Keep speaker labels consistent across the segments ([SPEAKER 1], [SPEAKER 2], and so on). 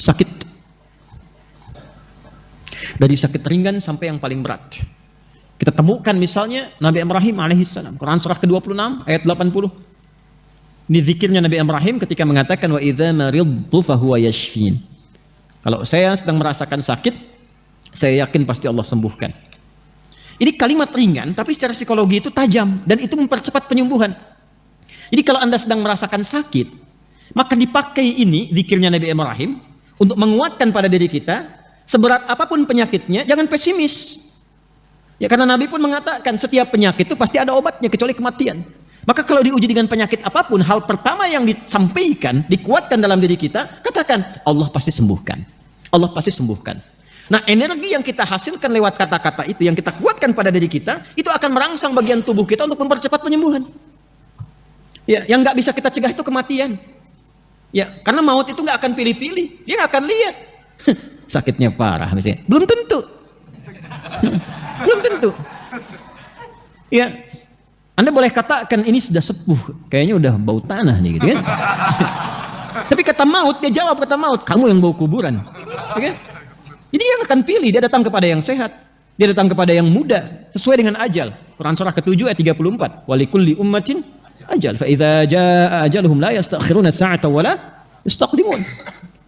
[SPEAKER 1] sakit. Dari sakit ringan sampai yang paling berat. Kita temukan misalnya Nabi Ibrahim alaihissalam, Quran surah ke-26 ayat 80. Ini zikirnya Nabi Ibrahim ketika mengatakan wa idza maridtu fahuwa yashfin. Kalau saya sedang merasakan sakit, saya yakin pasti Allah sembuhkan. Ini kalimat ringan tapi secara psikologi itu tajam dan itu mempercepat penyembuhan. Jadi kalau Anda sedang merasakan sakit, maka dipakai ini zikirnya Nabi Ibrahim untuk menguatkan pada diri kita, seberat apapun penyakitnya jangan pesimis. Ya karena Nabi pun mengatakan setiap penyakit itu pasti ada obatnya kecuali kematian. Maka kalau diuji dengan penyakit apapun, hal pertama yang disampaikan, dikuatkan dalam diri kita, katakan Allah pasti sembuhkan. Allah pasti sembuhkan. Nah, energi yang kita hasilkan lewat kata-kata itu, yang kita kuatkan pada diri kita, itu akan merangsang bagian tubuh kita untuk mempercepat penyembuhan. Ya, yang nggak bisa kita cegah itu kematian. Ya, karena maut itu nggak akan pilih-pilih, dia nggak akan lihat sakitnya parah misalnya, belum tentu. Belum tentu. Ya, Anda boleh katakan ini sudah sepuh, kayaknya udah bau tanah nih, gitu kan? Tapi kata maut, dia jawab kata maut, kamu yang bau kuburan, gitu kan? Jadi dia akan pilih, dia datang kepada yang sehat, dia datang kepada yang muda, sesuai dengan ajal. Quran surah ke-7 ayat 34. Walikulli ummatin ajal, fa idza jaa ajaluhum la yastakhiruna sa'ata wa la yastaqdimun.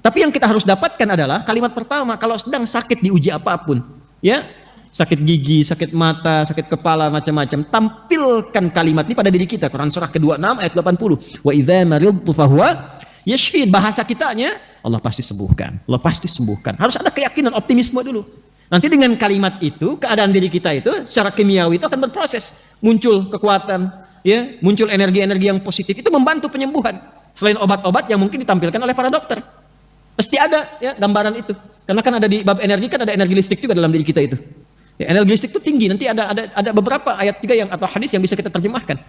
[SPEAKER 1] Tapi yang kita harus dapatkan adalah kalimat pertama, kalau sedang sakit diuji apapun, ya, sakit gigi, sakit mata, sakit kepala, macam-macam, tampilkan kalimat ini pada diri kita. Quran surah ke-26 ayat 80. Wa idza maridtu fahuwa yashfin. Bahasa kitanya, Allah pasti sembuhkan. Allah pasti sembuhkan. Harus ada keyakinan, optimisme dulu. Nanti dengan kalimat itu, keadaan diri kita itu secara kimiawi itu akan berproses, muncul kekuatan, ya, muncul energi-energi yang positif. Itu membantu penyembuhan. Selain obat-obat yang mungkin ditampilkan oleh para dokter. Pasti ada ya gambaran itu. Karena kan ada di bab energi, kan ada energi listrik juga dalam diri kita itu. Ya, energi listrik itu tinggi. Nanti ada beberapa ayat juga yang atau hadis yang bisa kita terjemahkan.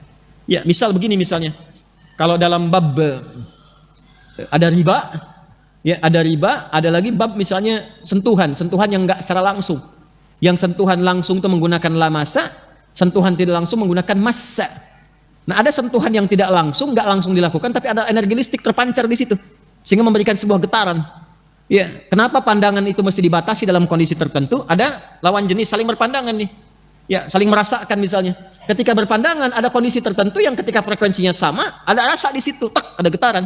[SPEAKER 1] Ya, misal begini misalnya. Kalau dalam bab ada riba, ya ada riba, ada lagi bab misalnya sentuhan yang enggak secara langsung. Yang sentuhan langsung itu menggunakan lamasa, sentuhan tidak langsung menggunakan massa. Nah, ada sentuhan yang tidak langsung, enggak langsung dilakukan, tapi ada energi listrik terpancar di situ, sehingga memberikan sebuah getaran. Ya, kenapa pandangan itu mesti dibatasi dalam kondisi tertentu? Ada lawan jenis saling berpandangan nih. Ya, saling merasakan misalnya. Ketika berpandangan ada kondisi tertentu yang ketika frekuensinya sama, ada rasa di situ, tak ada getaran.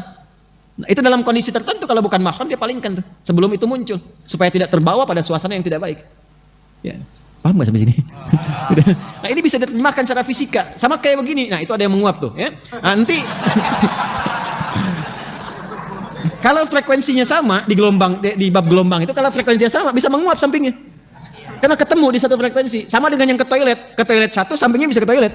[SPEAKER 1] Nah, itu dalam kondisi tertentu kalau bukan mahram dia palingkan tuh sebelum itu muncul supaya tidak terbawa pada suasana yang tidak baik. Ya, paham nggak sampai sini? Nah, ini bisa diterjemahkan secara fisika. Sama kayak begini. Nah, itu ada yang menguap tuh, ya. Nanti kalau frekuensinya sama di gelombang di bab gelombang itu, kalau frekuensinya sama bisa menguap sampingnya. Karena ketemu di satu frekuensi. Sama dengan yang ke toilet satu, sampingnya bisa ke toilet.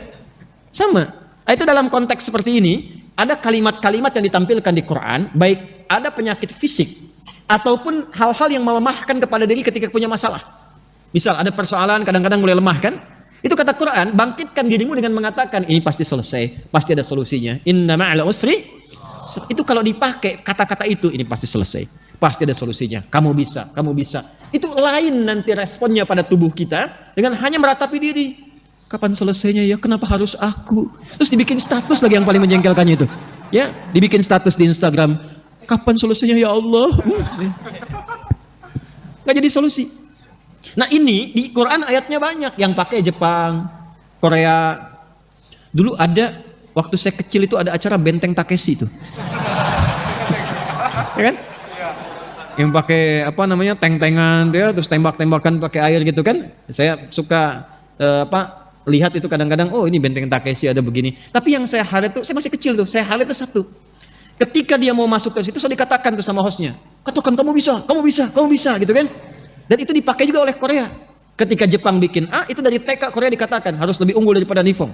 [SPEAKER 1] Sama. Nah, itu dalam konteks seperti ini, ada kalimat-kalimat yang ditampilkan di Quran, baik ada penyakit fisik ataupun hal-hal yang melemahkan kepada diri ketika punya masalah. Misal ada persoalan kadang-kadang mulai lemah kan? Itu kata Quran, bangkitkan dirimu dengan mengatakan ini pasti selesai, pasti ada solusinya. Inna ma'al usri. Itu kalau dipakai kata-kata itu, ini pasti selesai, pasti ada solusinya. Kamu bisa, kamu bisa. Itu lain nanti responnya pada tubuh kita dengan hanya meratapi diri. Kapan selesainya ya? Kenapa harus aku? Terus dibikin status lagi yang paling menjengkelkannya itu. Ya, dibikin status di Instagram. Kapan selesainya ya Allah? Nggak jadi solusi. Nah, ini di Quran ayatnya banyak yang pakai Jepang, Korea. Dulu ada waktu saya kecil itu ada acara Benteng Takeshi itu. Ya kan? Yang pakai apa namanya? Tank-tankan ya, terus tembak-tembakan pakai air gitu kan. Saya suka lihat itu kadang-kadang, oh ini Benteng Takeshi ada begini. Tapi yang saya highlight itu, saya masih kecil tuh, saya highlight itu satu. Ketika dia mau masuk ke situ, saya dikatakan tuh sama hostnya, katakan kamu bisa, kamu bisa, kamu bisa, gitu kan? Dan itu dipakai juga oleh Korea. Ketika Jepang bikin A, itu dari TK Korea dikatakan harus lebih unggul daripada Nihon.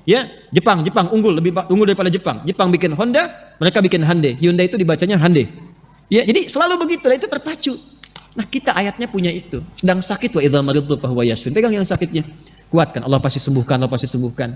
[SPEAKER 1] Ya, Jepang unggul, lebih unggul daripada Jepang. Jepang bikin Honda, mereka bikin Hyundai. Hyundai itu dibacanya Hyundai. Ya, jadi selalu begitu, itu terpacu. Nah, kita ayatnya punya itu. Sedang sakit wa idza maridtu fahuwa yashfin. Pegang yang sakitnya. Kuatkan, Allah pasti sembuhkan, Allah pasti sembuhkan.